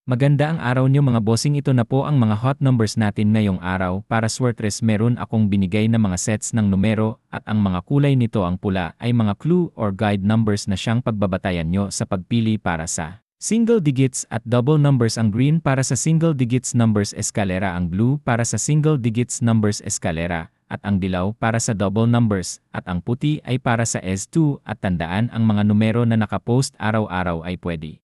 Maganda ang araw nyo mga bossing, ito na po ang mga hot numbers natin ngayong araw. Para Swertres meron akong binigay na mga sets ng numero at ang mga kulay nito ang pula ay mga clue or guide numbers na siyang pagbabatayan nyo sa pagpili para sa single digits at double numbers. Ang green para sa single digits numbers eskalera, ang blue para sa single digits numbers eskalera, at ang dilaw para sa double numbers, at ang puti ay para sa S2 at tandaan ang mga numero na nakapost araw-araw ay pwede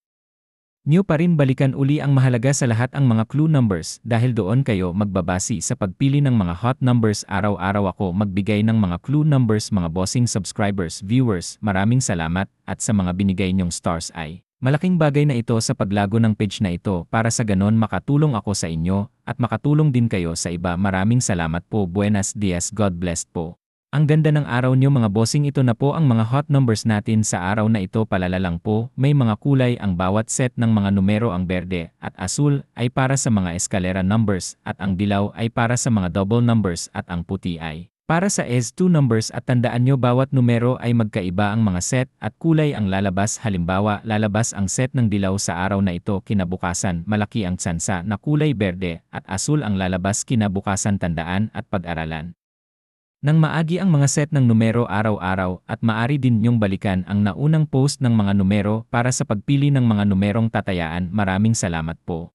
nyo pa rin balikan uli. Ang mahalaga sa lahat ang mga clue numbers dahil doon kayo magbabasi sa pagpili ng mga hot numbers. Araw-araw ako magbigay ng mga clue numbers mga bossing subscribers, viewers. Maraming salamat at sa mga binigay nyong stars ay malaking bagay na ito sa paglago ng page na ito para sa ganon makatulong ako sa inyo at makatulong din kayo sa iba. Maraming salamat po. Buenos dias, God bless po. Ang ganda ng araw nyo mga bossing, ito na po ang mga hot numbers natin sa araw na ito. Palala lang po, may mga kulay ang bawat set ng mga numero. Ang berde at asul ay para sa mga eskalera numbers at ang dilaw ay para sa mga double numbers at ang puti ay para sa S2 numbers. At tandaan nyo bawat numero ay magkaiba ang mga set at kulay ang lalabas. Halimbawa, lalabas ang set ng dilaw sa araw na ito, kinabukasan malaki ang tsansa na kulay berde at asul ang lalabas kinabukasan. Tandaan at pag-aralan nang maagi ang mga set ng numero araw-araw at maari din niyong balikan ang naunang post ng mga numero para sa pagpili ng mga numerong tatayaan. Maraming salamat po.